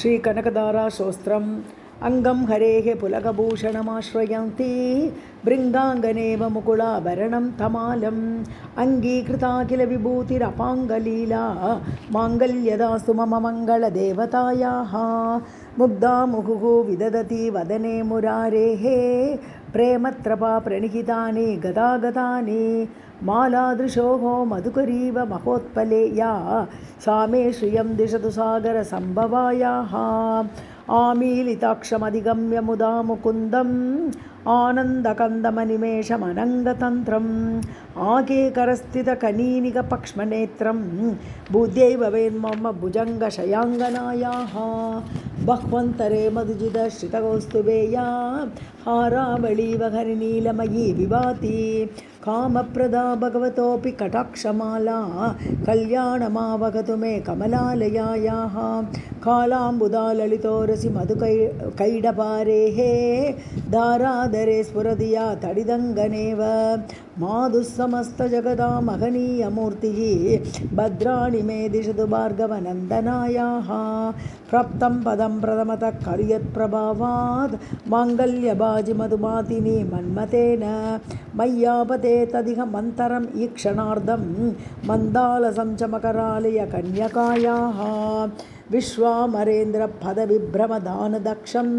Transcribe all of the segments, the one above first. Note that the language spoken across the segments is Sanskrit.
श्रीकनकदारास्तोत्रम् अंगं हरेः पुलकभूषणमाश्रयन्ति भृङ्गाङ्गनेव मुकुलाभरणं तमालम् अङ्गीकृता किल विभूतिरपाङ्गलीला माङ्गल्यदास्तु मम मङ्गलदेवतायाः मुग्धा मुहुः विदधति वदने मुरारेः प्रेमत्रपा प्रणिहितानि गदागतानि मालादृशोः मधुकरीव महोत्पलेया सा मे श्रियं दिशतु सागरसम्भवायाः आमीलिताक्षमधिगम्य मुदा मुकुन्दम् आनन्दकन्दमनिमेषमनङ्गतन्त्रम् आकेकरस्थितकनीनिकपक्ष्मनेत्रं बुद्ध्यैव वेन्मम भुजङ्गशयाङ्गनायाः बह्वन्तरे मधुजितश्रितकौस्तुभेया हारावळीव हरिनीलमयी विभाति कामप्रदा भगवतोऽपि कटाक्षमाला कल्याणमावगतु मे कमलालयायाः कालाम्बुदा ललितोरसि मधुकैडपारेः दारादरे स्फुरति या तडिदङ्गनेव माधुस्समस्तजगदा महनीयमूर्तिः भद्राणि मे दिशतु भार्गवनन्दनायाः प्राप्तं पदं प्रथमतः करुयत्प्रभावात् माङ्गल्यबाजि मधुमातिनी मन्मतेन मय्यापते तदिह मन्तरम् ईक्षणार्धं मन्दालसं च मकरालय कन्यकायाः विश्वामरेन्द्रपदविभ्रमदानदक्षम्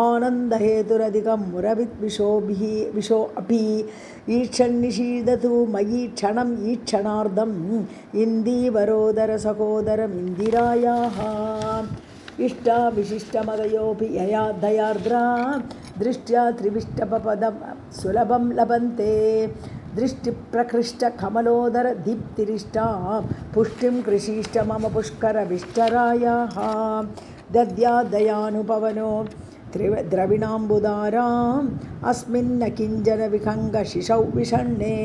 आनन्दहेतुरधिकं मुरविद्विषोऽपि ईक्षन्निषीदतु मयि क्षणम् ईक्षणार्धम् इन्दीवरोदरसहोदरमिन्दिरायाः इष्टा विशिष्टमदयोऽपि यया दयार्द्रा दृष्ट्या त्रिविष्टपदं सुलभं लभन्ते दृष्टिप्रकृष्टकमलोदर दीप्तिरिष्टा पुष्टिं कृषीष्ट मम पुष्करविष्टरायाः दद्यादयानुपवनो द्रविणाम्बुदाराम् अस्मिन्न किञ्जन विहङ्गशिशौ विषण्णे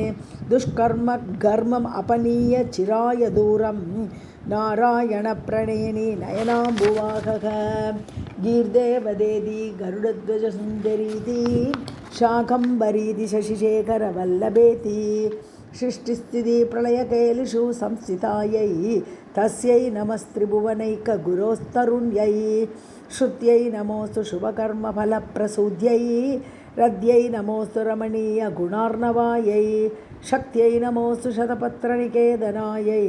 दुष्कर्म गर्मम् अपनीय चिराय दूरं नारायणप्रणयिनी नयनाम्बुवाहः गीर्देवदेदी गरुडध्वजसुन्दरीति शाकम्भरीति शशिशेखरवल्लभेति सृष्टिस्थितिप्रलयकेलिषु संस्थितायै तस्यै नमस्त्रिभुवनैकगुरोस्तरुण्यै श्रुत्यै नमोऽस्तु शुभकर्मफलप्रसूद्यै रद्यै नमोऽस्तु रमणीयगुणार्णवायै शक्त्यै नमोऽस्तु शतपत्रनिकेतनायै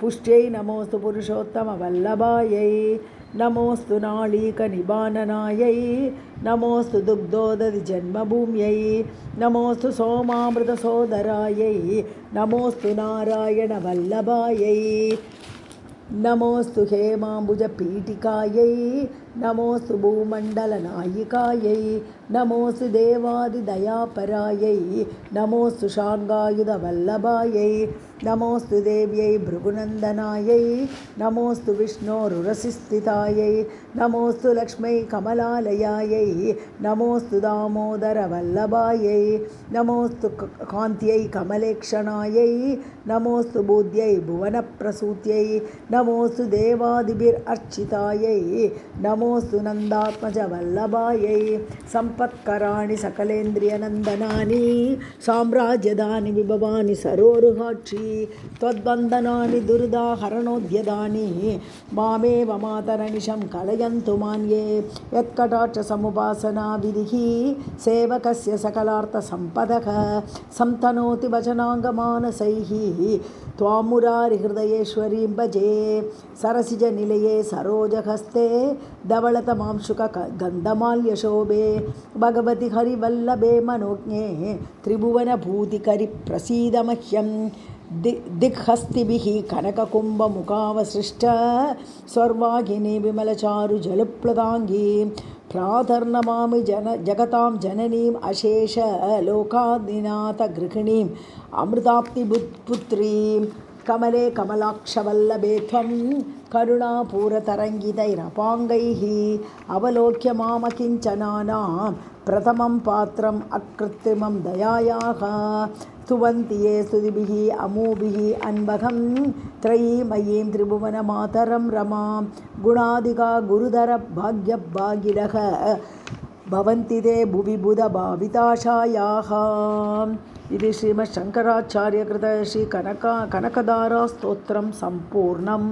पुष्ट्यै नमोऽस्तु पुरुषोत्तमवल्लभायै नमोऽस्तु नाळीकनिबाननायै नमोऽस्तु दुग्धोदधिजन्मभूम्यै नमोऽस्तु सोमामृतसोदरायै नमोऽस्तु नारायणवल्लभायै नमोऽस्तु हेमाम्बुजपीठिकायै नमोऽस्तु भूमण्डलनायिकायै नमोऽस्तु देवादिदयापरायै नमोऽस्तु शार्ङ्गायुधवल्लभायै नमोऽस्तु देव्यै भृगुनन्दनायै नमोऽस्तु विष्णोरुरसिस्थितायै नमोऽस्तु लक्ष्मै कमलालयायै नमोऽस्तु दामोदरवल्लभायै नमोऽस्तु कान्त्यै कमलेक्षणायै नमोऽस्तु बुद्ध्यै भुवनप्रसूत्यै नमोऽस्तु देवादिभिरर्चितायै नमोऽस्तु नन्दात्मजवल्लभायै सम्पत्कराणि सकलेन्द्रियनन्दनानि साम्राज्यदानि विभवानि सरोरुहाक्षि त्वद्वन्दनानि दुर्दाहरणोद्यदानि मामेव मातरनिशं कलयन्तु मान्ये यत्कटाक्षसमुपासनाविधिः सेवकस्य सकलार्थसम्पदः संतनोति वचनाङ्गमानसैः त्वामुरारिहृदयेश्वरीं भजे सरसिजनिलये सरोजहस्ते धवलतमांशुकगन्धमाल्यशोभे भगवति हरिवल्लभे मनोज्ञे त्रिभुवनभूतिकरि प्रसीद मह्यं दिग्हस्तिभिः कनककुम्भमुखावसृष्ट स्वर्वाहिनी विमलचारु जलप्लुताङ्गी प्रातर्नमामि जगतां जननीम् अशेष लोकादिनाथ गृहिणीम् अमृताप्तिपुत्रीं कमले कमलाक्षवल्लभे त्वं करुणापूरतरङ्गितैरपाङ्गैः अवलोक्य मामकिञ्चनानां प्रथमं पात्रम् अकृत्रिमं दयायाः स्तुवन्ति ये स्तुतिभिः अमूभिः अन्वहं त्रयीमयीं त्रिभुवनमातरं रमां गुणादिका गुरुधर भाग्यभागिरः भवन्ति ते भुवि बुधभाविताशायाः। इति श्रीमच्छङ्कराचार्यकृत श्रीकनकदारास्तोत्रं सम्पूर्णम्।